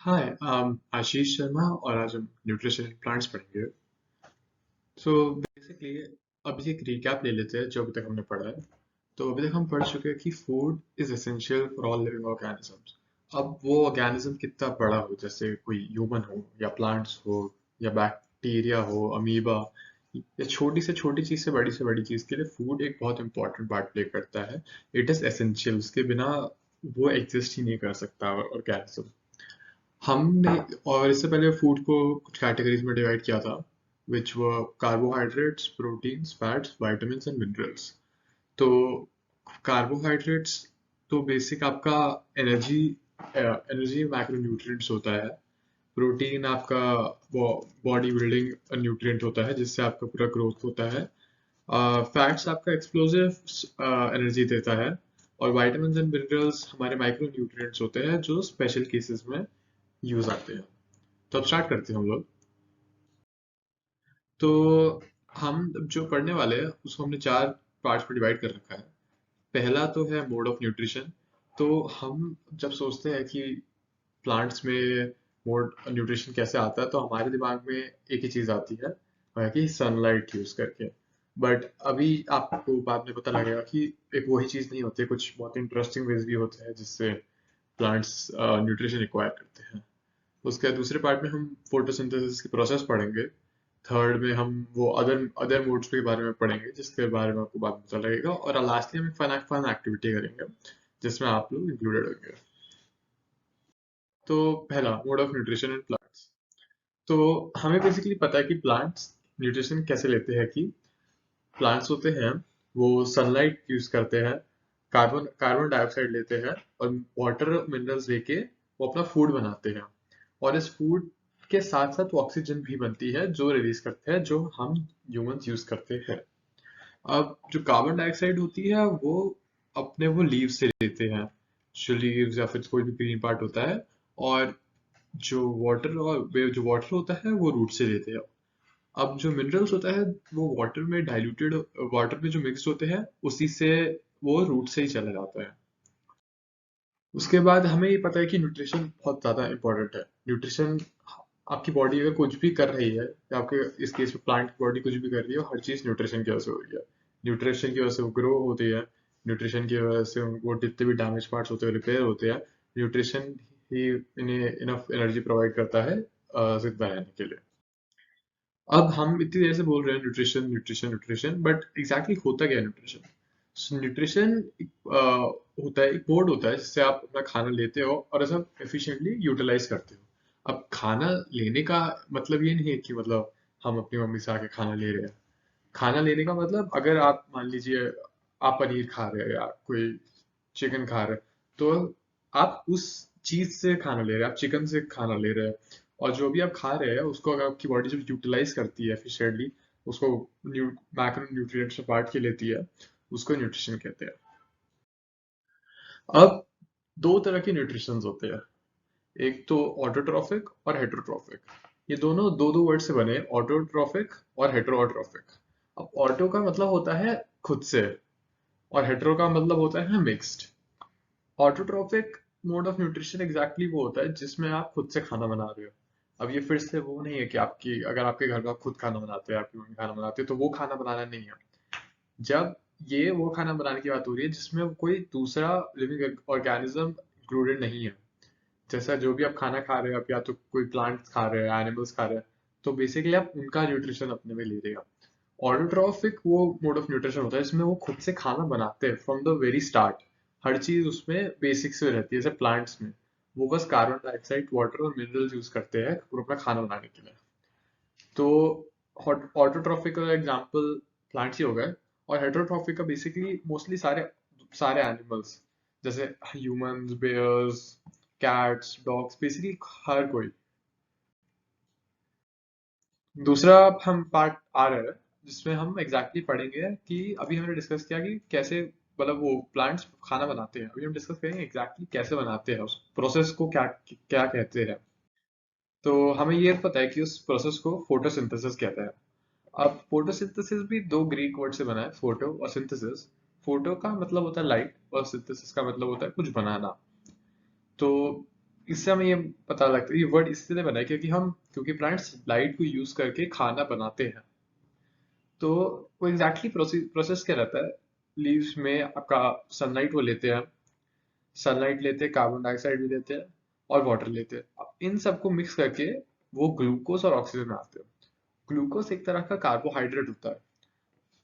हाय आशीष शर्मा और आज हम न्यूट्रिशन इन प्लांट्स पढ़ेंगे। सो बेसिकली अभी एक रिकैप ले लेते हैं जो अभी तक हमने पढ़ा है। तो अभी तक हम पढ़ चुके हैं कि food is essential for all living organisms. अब वो ऑर्गेनिज्म कितना बड़ा हो, जैसे कोई ह्यूमन हो या प्लांट्स हो या बैक्टीरिया हो, अमीबा, या छोटी से बड़ी चीज के लिए फूड एक बहुत इंपॉर्टेंट पार्ट प्ले करता है। इट इज एसेंशियल, उसके बिना वो एग्जिस्ट ही नहीं कर सकता ऑर्गेनिज्म। हमने और इससे पहले फूड को कुछ कैटेगरीज में डिवाइड किया था, which were carbohydrates, proteins, fats, vitamins and minerals. तो कार्बोहाइड्रेट्स तो बेसिक आपका एनर्जी एनर्जी मैक्रोन्यूट्रिएंट्स होता है। प्रोटीन आपका बॉडी बिल्डिंग न्यूट्रिएंट होता है जिससे आपका पूरा ग्रोथ होता है। फैट्स आपका एक्सप्लोसिव एनर्जी देता है। और विटामिन्स एंड मिनरल्स हमारे माइक्रो न्यूट्रिएंट्स होते हैं जो स्पेशल केसेस में यूज आते हैं। तो अब स्टार्ट करते हैं हम लोग। तो हम जो पढ़ने वाले हैं उसको हमने चार पार्ट्स में डिवाइड कर रखा है। पहला तो है मोड ऑफ न्यूट्रिशन। तो हम जब सोचते हैं कि प्लांट्स में मोड न्यूट्रिशन कैसे आता है तो हमारे दिमाग में एक ही चीज आती है, वह है कि सनलाइट यूज करके। बट अभी आपको बाद में पता लगेगा कि एक वही चीज नहीं होती, कुछ बहुत इंटरेस्टिंग वेज भी होते हैं जिससे प्लांट्स न्यूट्रिशन रिक्वायर करते हैं। उसके दूसरे पार्ट में हम फोटोसिंथेसिस की प्रोसेस पढ़ेंगे। थर्ड में हम वो अदर अदर मोड्स के बारे में पढ़ेंगे जिसके बारे में आपको बाद में पता लगेगा। और लास्टली हम फन फन एक्टिविटी करेंगे जिसमें आप लोग इंक्लूडेड होंगे। तो पहला mode of nutrition in plants. तो हमें बेसिकली पता है कि प्लांट्स न्यूट्रिशन कैसे लेते हैं। कि प्लांट्स होते हैं वो सनलाइट यूज करते हैं, कार्बन कार्बन डाइऑक्साइड लेते हैं और वाटर मिनरल्स लेके वो अपना फूड बनाते हैं। और इस फूड के साथ साथ ऑक्सीजन भी बनती है जो रिलीज करते हैं, जो हम ह्यूमंस यूज करते हैं। अब जो कार्बन डाइऑक्साइड होती है वो अपने वो लीव से लेते हैं, जो लीव्स या फिर कोई भी ग्रीन पार्ट होता है। और जो वाटर होता है वो रूट से लेते हैं। अब जो मिनरल्स होता है वो वाटर में जो मिक्स होते हैं उसी से वो रूट से ही चला जाता है। उसके बाद हमें ये पता है कि न्यूट्रिशन बहुत ज़्यादा इंपॉर्टेंट है। न्यूट्रिशन आपकी बॉडी अगर कुछ भी कर रही है, या आपके इस केस में प्लांट की बॉडी कुछ भी कर रही है, हर चीज़ न्यूट्रिशन की वजह से हो रही है। न्यूट्रिशन की वजह से वो ग्रो होती है, न्यूट्रिशन की वजह से वो जितने भी डैमेज पार्ट्स होते हैं रिपेयर होते हैं। न्यूट्रिशन ही इन्हें इनफ एनर्जी प्रोवाइड करता है जिंदा रहने के लिए। अब हम इतनी देर से बोल रहे हैं nutrition nutrition nutrition, but exactly होता क्या है न्यूट्रिशन? न्यूट्रिशन होता है, एक बोर्ड होता है जिससे आप अपना खाना लेते हो और ऐसा एफिशिएंटली यूटिलाइज करते हो। अब खाना लेने का मतलब ये नहीं है कि मतलब हम अपनी मम्मी से आके खाना ले रहे हैं। खाना लेने का मतलब अगर आप मान लीजिए आप पनीर खा रहे हैं या कोई चिकन खा रहे हैं, तो आप उस चीज से खाना ले रहे हैं, आप चिकन से खाना ले रहे हैं। और जो भी आप खा रहे हैं उसको अगर आपकी बॉडी जब यूटिलाइज करती है एफिशिएंटली, उसको मैक्रो न्यूट्रिएंट्स में बांट के लेती है, उसको न्यूट्रिशन कहते हैं। अब दो तरह के न्यूट्रिशन होते हैं, एक तो ऑटोट्रॉफिक और हेटरोट्रॉफिक। ये दोनों दो दो वर्ड से बने, ऑटोट्रॉफिक और हेटरोट्रॉफिक। अब ऑटो का मतलब होता है खुद से, और हेटेरो का मतलब होता है mixed. Autotrophic mode of nutrition exactly वो होता है जिसमें आप खुद से खाना बना रहे हो। अब ये फिर से वो नहीं है कि आपकी अगर आपके घर में आप खुद खाना बनाते हैं, आपकी मम्मी खाना बनाते हैं, तो वो खाना बनाना नहीं है। जब ये वो खाना बनाने की बात हो रही है जिसमें कोई दूसरा लिविंग ऑर्गेनिज्म इंक्लूडेड नहीं है। जैसा जो भी आप खाना खा रहे हो, आप या तो कोई प्लांट्स खा रहे हो, एनिमल्स खा रहे हैं, तो बेसिकली आप उनका न्यूट्रिशन अपने में ले रहे हो। ऑटोट्रॉफिक वो मोड ऑफ न्यूट्रिशन होता है जिसमें वो खुद से खाना बनाते हैं फ्रॉम द वेरी स्टार्ट। हर चीज उसमें बेसिक्स में रहती है, जैसे प्लांट्स में वो बस कार्बन डाइऑक्साइड, वाटर और मिनरल्स यूज करते हैं और अपना खाना बनाने के लिए। तो ऑटोट्रॉफिक का एग्जांपल प्लांट्स ही हो गए। और हेटरोट्रॉफिक का बेसिकली मोस्टली सारे सारे एनिमल्स, जैसे humans, bears, cats, dogs, basically हर कोई। दूसरा अब हम पार्ट आ रहा है जिसमें हम एग्जैक्टली पढ़ेंगे कि अभी हमने डिस्कस किया कि कैसे मतलब वो प्लांट्स खाना बनाते हैं। अभी हम डिस्कस करेंगे एग्जैक्टली कैसे बनाते हैं, उस प्रोसेस को क्या क्या कहते हैं। तो हमें ये पता है कि उस प्रोसेस को फोटोसिंथेसिस कहते हैं। अब फोटोसिंथेसिस भी दो ग्रीक वर्ड से बना है, फोटो और सिंथेसिस। फोटो का मतलब होता है लाइट और सिंथेसिस का मतलब होता है कुछ बनाना। तो इससे हमें ये पता लगता है, ये वर्ड इसलिए बना है क्योंकि प्लांट्स लाइट को यूज करके खाना बनाते हैं। तो वो एग्जैक्टली प्रोसेस क्या रहता है, लीव्स में आपका सनलाइट वो लेते हैं, सनलाइट लेते हैं, कार्बन डाइऑक्साइड भी लेते हैं और वाटर लेते हैं। अब इन सबको मिक्स करके वो ग्लूकोज और ऑक्सीजन बनाते हैं। ग्लूकोज एक तरह का कार्बोहाइड्रेट होता है।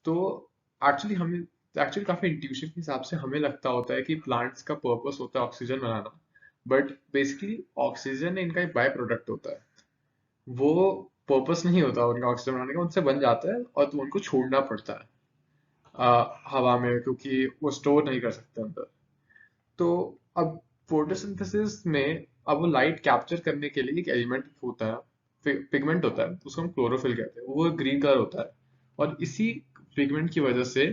तो एक्चुअली काफी इंट्यूशन के हिसाब से हमें लगता होता है कि प्लांट्स का पर्पस होता है oxygen banana, but basically oxygen इनका एक बाय प्रोडक्ट होता है। वो पर्पस नहीं होता उनका ऑक्सीजन बनाने का, उनसे बन जाता है और तो उनको छोड़ना पड़ता है हवा में, क्योंकि वो स्टोर नहीं कर सकते अंदर। तो अब फोटोसिंथेसिस में अब वो लाइट कैप्चर करने के लिए एक एलिमेंट होता है, पिगमेंट होता है, उसको हम क्लोरोफिल कहते हैं। वो ग्रीन कलर होता है और इसी पिगमेंट की वजह से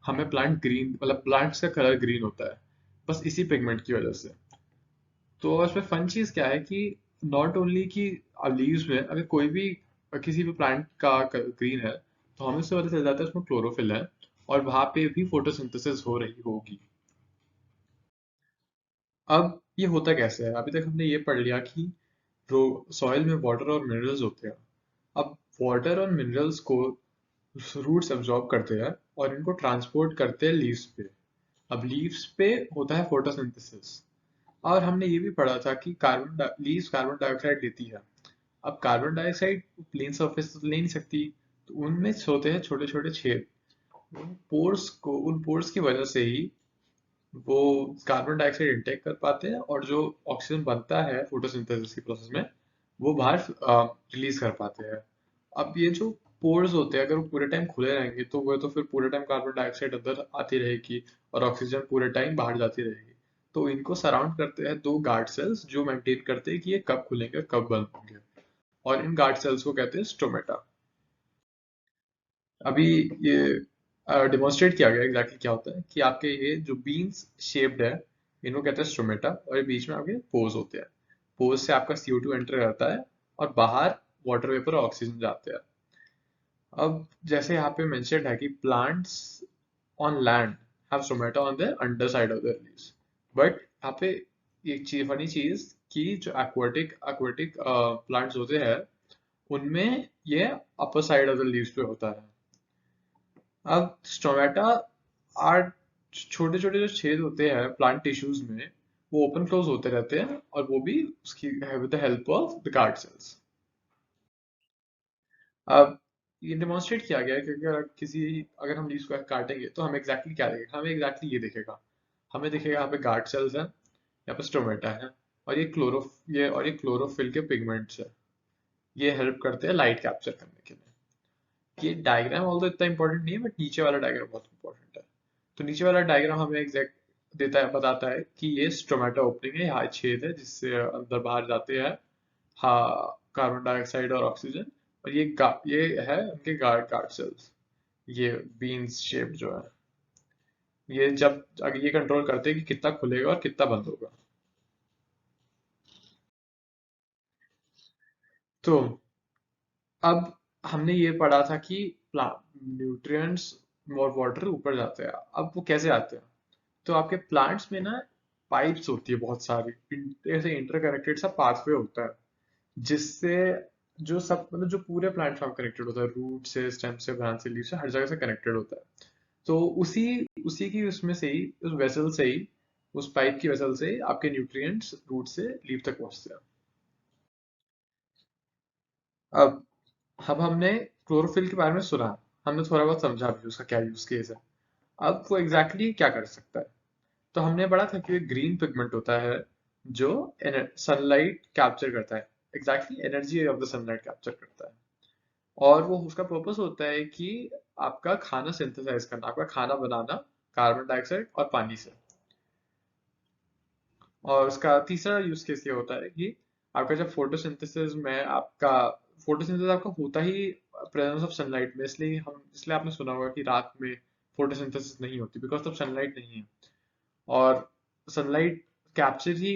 हमें प्लांट ग्रीन, मतलब प्लांट्स का कलर ग्रीन होता है, बस इसी पिगमेंट की वजह से। तो इसमें फन चीज क्या है कि नॉट ओनली कि लीव्स में अगर कोई भी किसी भी प्लांट का ग्रीन है, तो हमें उससे पता चल जाता है उसमें क्लोरोफिल है और वहां पे भी फोटोसिंथेसिस हो रही होगी। अब ये होता कैसे है, अभी तक हमने ये पढ़ लिया कि सॉइल में वाटर और मिनरल्स होते हैं। अब वाटर और मिनरल्स को रूट्स एब्जॉर्ब करते हैं और इनको ट्रांसपोर्ट करते हैं लीव्स पे। अब लीव्स पे होता है फोटोसिंथेसिस। और हमने ये भी पढ़ा था कि लीव्स कार्बन डाइऑक्साइड लेती है। अब कार्बन डाइऑक्साइड प्लेन सरफेस तो ले नहीं सकती, तो उनमें होते हैं छोटे छोटे छेद। उन पोर्स की वजह से ही वो कार्बन डाइऑक्साइड इनटेक कर पाते हैं और जो ऑक्सीजन बनता है फोटोसिंथेसिस की प्रोसेस में वो बाहर रिलीज कर पाते हैं। अब ये जो पोर्स होते हैं, अगर वो पूरे टाइम खुले रहेंगे तो वो तो फिर पूरे टाइम कार्बन डाइऑक्साइड अंदर आती रहेगी और ऑक्सीजन पूरे टाइम बाहर जाती रहेगी। तो इनको सराउंड करते हैं दो गार्ड सेल्स जो मेंटेन करते हैं कि ये कब खुलेंगे कब बंद होंगे, और इन गार्ड सेल्स को कहते हैं स्टोमेटा। अभी ये डिमॉन्स्ट्रेट किया गया एग्जैक्टली क्या होता है कि आपके ये जो बीन्स शेप्ड है, इनको कहते हैं स्टोमेटा, और ये बीच में आपके पोर्स होते हैं। पोर्स से आपका CO2 एंटर करता है और बाहर वाटर वेपर और ऑक्सीजन जाते हैं। अब जैसे यहाँ पे मेंशन्ड है कि plants on land have stomata on the under side of their leaves, but यहाँ पे एक चीज फनी चीज कि जो एक्वेटिक प्लांट्स होते हैं उनमें ये upper side of the leaves पे होता है। अब स्टोमेटा आर छोटे छोटे जो छेद होते हैं प्लांट टिश्यूज में, वो ओपन क्लोज होते रहते हैं और वो भी उसकी with the help of the guard cells. अब ये डिमॉन्स्ट्रेट किया गया है कि अगर हम लीव्स को काटेंगे तो हमें एग्जैक्टली क्या देखेगा, हमें एग्जैक्टली ये दिखेगा। हमें दिखेगा यहाँ पे गार्ड सेल्स हैं, यहाँ पे स्टोमेटा है, और ये क्लोरोफिल के पिगमेंट्स है। ये हेल्प करते हैं लाइट कैप्चर करने के लिए। ये डायग्राम ऑल्दो इतना इंपॉर्टेंट नहीं है, बट नीचे वाला डायग्राम बहुत इंपॉर्टेंट है। तो नीचे वाला डायग्राम हमें एग्जैक्ट बताता है कि ये स्टोमेटा ओपनिंग है, यहाँ छेद है जिससे अंदर बाहर जाते हैं हाँ कार्बन डाइऑक्साइड और ऑक्सीजन। और ये है उनके गार्ड गार्ड सेल्स, ये बीन्स शेप जो है, ये जब अगर ये कंट्रोल करते हैं कि कितना खुलेगा और कितना बंद होगा। तो अब हमने ये पढ़ा था कि न्यूट्रिएंट्स और वाटर ऊपर जाते हैं। अब वो कैसे आते हैं, तो आपके प्लांट्स में ना पाइप्स होती है बहुत सारी, ऐसे इंटरकनेक्टेड सा पाथवे होता है जिससे जो सब मतलब जो पूरे प्लांट फार्म कनेक्टेड होता है, रूट से स्टेम से ब्रांच से लीफ से हर जगह से कनेक्टेड होता है। तो उसी उसी की उसमें से ही उस वेसल से ही उस पाइप की वेसल से ही आपके न्यूट्रिएंट्स रूट से लीफ तक पहुंचते हैं। अब हमने क्लोरोफिल के बारे में सुना, हमने थोड़ा बहुत समझा भी उसका क्या यूज केस है। अब वो एग्जैक्टली exactly क्या कर सकता है, तो हमने पढ़ा था कि एक ग्रीन पिगमेंट होता है जो सनलाइट कैप्चर करता है, exactly energy of the sunlight capture करता है। और वो उसका पर्पस होता है कि आपका खाना सिंथेसाइज करना, आपका खाना बनाना कार्बन डाइऑक्साइड और पानी से। और उसका तीसरा यूज केस ये होता है कि आपका जब फोटोसिंथेसिस आपका होता ही प्रेजेंस ऑफ सनलाइट में, इसलिए आपने सुना होगा कि रात में फोटोसिंथेसिस नहीं होती बिकॉज तब सनलाइट नहीं है। और सनलाइट कैप्चर ही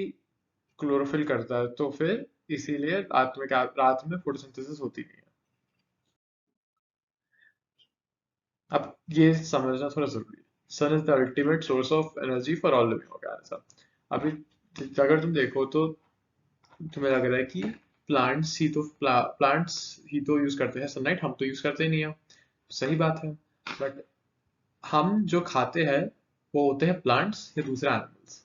क्लोरोफिल करता है, तो फिर इसीलिए रात में फोटोसिंथेसिस होती नहीं है। अब ये समझना थोड़ा जरूरी है। Sun is the ultimate source of energy for all living organism. अभी अगर तुम देखो तो तुम्हें लग रहा है कि प्लांट्स ही तो यूज करते हैं सनलाइट, हम तो यूज करते ही नहीं है। सही बात है, बट हम जो खाते हैं वो होते हैं प्लांट्स या दूसरे एनिमल्स।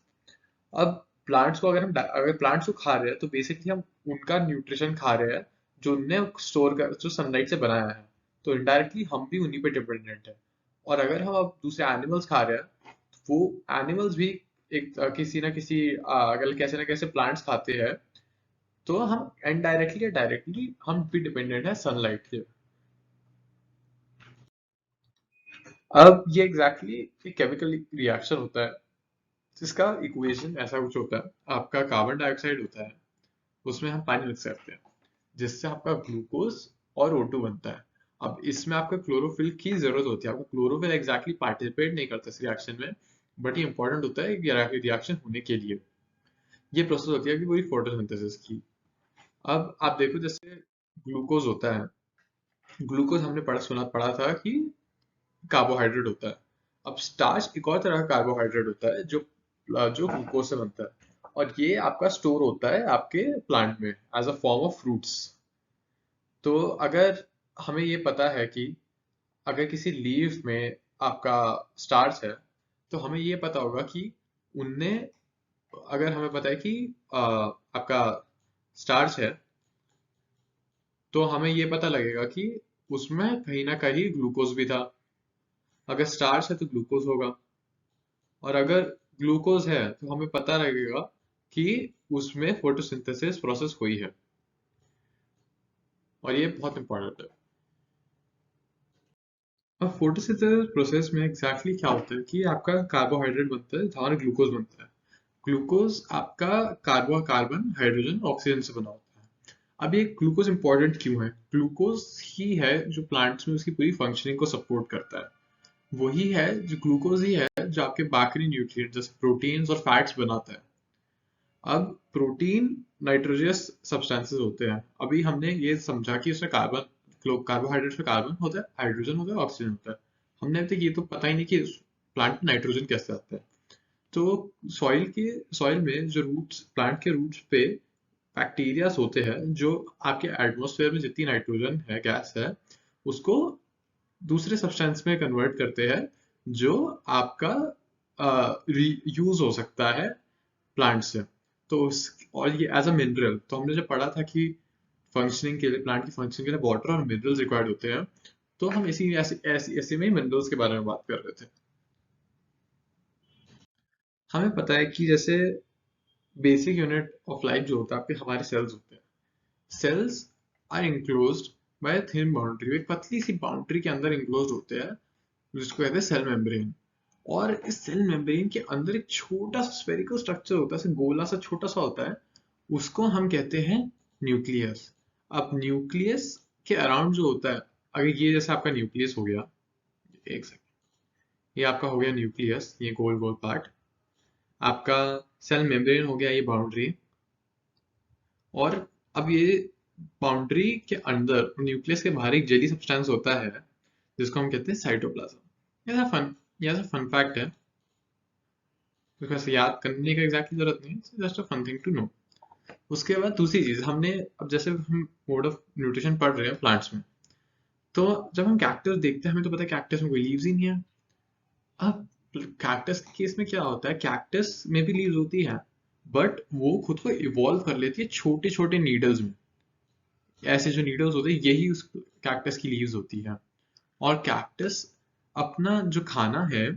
अब प्लांट्स को अगर प्लांट्स को खा रहे हैं तो बेसिकली हम उनका न्यूट्रिशन खा रहे हैं जो उनने स्टोर कर जो सनलाइट से बनाया है। तो इनडायरेक्टली हम भी उन्हीं पे डिपेंडेंट है। और अगर हम अब दूसरे एनिमल्स खा रहे हैं तो वो एनिमल्स भी किसी ना किसी अगर कैसे ना कैसे प्लांट्स खाते हैं। तो हम इनडायरेक्टली या डायरेक्टली हम भी डिपेंडेंट है सनलाइट के। अब ये एग्जैक्टली एक केमिकल रिएक्शन होता है जिसका इक्वेशन ऐसा कुछ होता है। आपका कार्बन डाइऑक्साइड होता है, उसमें हम पानी मिक्स करते हैं जिससे आपका ग्लूकोज और O2 बनता है। अब इसमें आपका क्लोरोफिल की जरूरत होती है। आपका क्लोरोफिल एग्जैक्टली पार्टिसिपेट नहीं करता इस रिएक्शन में, बट ये इंपॉर्टेंट होता है रिएक्शन होने के लिए। ये प्रोसेस होती है कि पूरी फोटोसिंथेसिस की। अब आप देखो जैसे ग्लूकोज होता है, ग्लूकोज हमने पढ़ा था कि कार्बोहाइड्रेट होता है। अब स्टार्च एक और तरह का कार्बोहाइड्रेट होता है जो जो ग्लूकोज से बनता है, और ये आपका स्टोर होता है आपके प्लांट में as a form of fruits. तो अगर हमें ये पता है कि अगर किसी लीफ में आपका स्टार्च है, तो हमें ये पता होगा कि उनने अगर हमें पता है कि आपका स्टार्च है, तो हमें ये पता लगेगा कि उसमें कहीं ना कहीं ग्लूकोज भी था। अगर स्टार्च है तो ग्लूकोज होगा, और अगर ग्लूकोज है तो हमें पता लगेगा कि उसमें फोटोसिंथेसिस प्रोसेस हुई है। और ये बहुत इंपॉर्टेंट है। अब फोटोसिंथेसिस प्रोसेस में एग्जैक्टली क्या होता है कि आपका कार्बोहाइड्रेट बनता है जहाँ ग्लूकोज बनता है। ग्लूकोज आपका कार्बन हाइड्रोजन ऑक्सीजन से बना होता है। अब ये ग्लूकोज इंपॉर्टेंट क्यों है? ग्लूकोज ही है जो प्लांट्स में उसकी पूरी फंक्शनिंग को सपोर्ट करता है। वही है जो ग्लूकोज ही है जो आपके बाकी न्यूट्रिएंट जैसे प्रोटीन्स और फैट्स बनाता है। अब प्रोटीन नाइट्रोजियस सब्सटेंसेस होते हैं। अभी हमने ये समझा कि उसमें कार्बोहाइड्रेट्स में कार्बन होता है, हाइड्रोजन होता है, ऑक्सीजन होता है। हमने अभी तक ये तो पता ही नहीं कि प्लांट में नाइट्रोजन कैसे आता है। तो सॉइल में जो रूट्स प्लांट के रूट्स पे बैक्टीरियास होते हैं जो आपके एटमॉस्फेयर में जितनी नाइट्रोजन है गैस है उसको दूसरे सब्सटेंस में कन्वर्ट करते हैं जो आपका यूज हो सकता है प्लांट से। तो और ये एज अ मिनरल, तो हमने जब पढ़ा था कि फंक्शनिंग के लिए प्लांट की फंक्शनिंग के लिए वाटर और मिनरल्स रिक्वायर्ड होते हैं। तो हम इसी ऐसे में ही मिनरल्स के बारे में बात कर रहे थे। हमें पता है कि जैसे बेसिक यूनिट ऑफ लाइफ जो होता है आपके हमारे सेल्स होते हैं। Cells are enclosed by thin boundary, एक पतली सी बाउंड्री के अंदर इनक्लोज्ड होते हैं जिसको कहते हैं सेल मेम्ब्रेन। और इस सेल मेम्ब्रेन के अंदर एक छोटा सा स्फेरिकल स्ट्रक्चर होता है, ऐसे गोला सा छोटा सा होता है। उसको हम कहते हैं न्यूक्लियस। अब न्यूक्लियस के अराउंड जो होता है, अगर ये जैसे आपका न्यूक्लियस हो गया, एक सेकंड, ये आपका हो गया न्यूक्लियस, ये गोल गोल पार्ट आपका सेल मेम्ब्रेन हो गया, ये बाउंड्री। और अब ये बाउंड्री के अंदर न्यूक्लियस के बाहर एक जेली सब्सटेंस होता है जिसको हम कहते हैं साइटोप्लाज्म। ये ऐसा फन फैक्ट है, तो वैसे याद करने का एग्जैक्टली जरूरत नहीं है, just a fun thing to know. उसके बाद दूसरी चीज हमने, अब जैसे हम मोड ऑफ न्यूट्रिशन पढ़ रहे हैं प्लांट्स में, तो जब हम कैक्टस देखते हैं हमें तो पता है कैक्टस में कोई लीव्स ही नहीं है। अब कैक्टस के केस में क्या होता है, कैक्टस में भी लीव्स होती है, बट वो खुद को इवॉल्व कर लेती है छोटे छोटे नीडल्स में। ऐसे जो नीडल्स होते हैं यही उस कैक्टस की लीव्स होती है। और कैक्टस अपना जो खाना है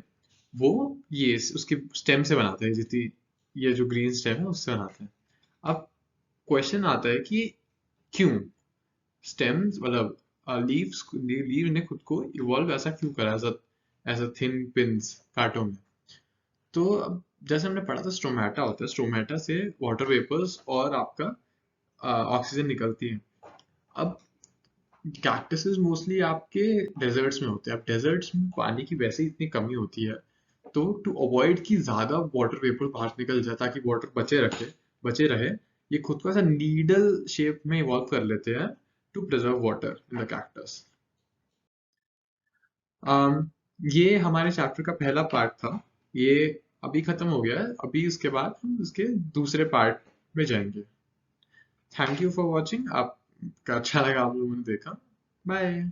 वो ये उसके स्टेम से बनाते हैं, जितनी ये जो ग्रीन स्टेम है उससे बनाते हैं। अब क्वेश्चन आता है कि क्यों स्टेम्स मतलब लीव ने खुद को इवॉल्व ऐसा क्यों करा एज अ थिन पिंस कांटों में। तो अब जैसे हमने पढ़ा था स्ट्रोमेटा होता है, स्ट्रोमेटा से वाटर वेपर्स और आपका ऑक्सीजन निकलती है। अब कैक्टसेस मोस्टली आपके डेजर्ट्स में होते हैं। अब डेजर्ट्स में पानी की वैसे ही इतनी कमी होती है, तो टू अवॉइड कि ज्यादा वाटर वेपर बाहर निकल जाए ताकि वाटर बचे रहे, ये खुद को ऐसा नीडल शेप में इवॉल्व कर लेते हैं to preserve water in the cactus. ये हमारे चैप्टर का पहला पार्ट था। ये अभी खत्म हो गया है। अभी उसके बाद हम इसके दूसरे पार्ट में जाएंगे। Thank you for watching. आपका अच्छा लगा आप लोगों ने देखा। बाय।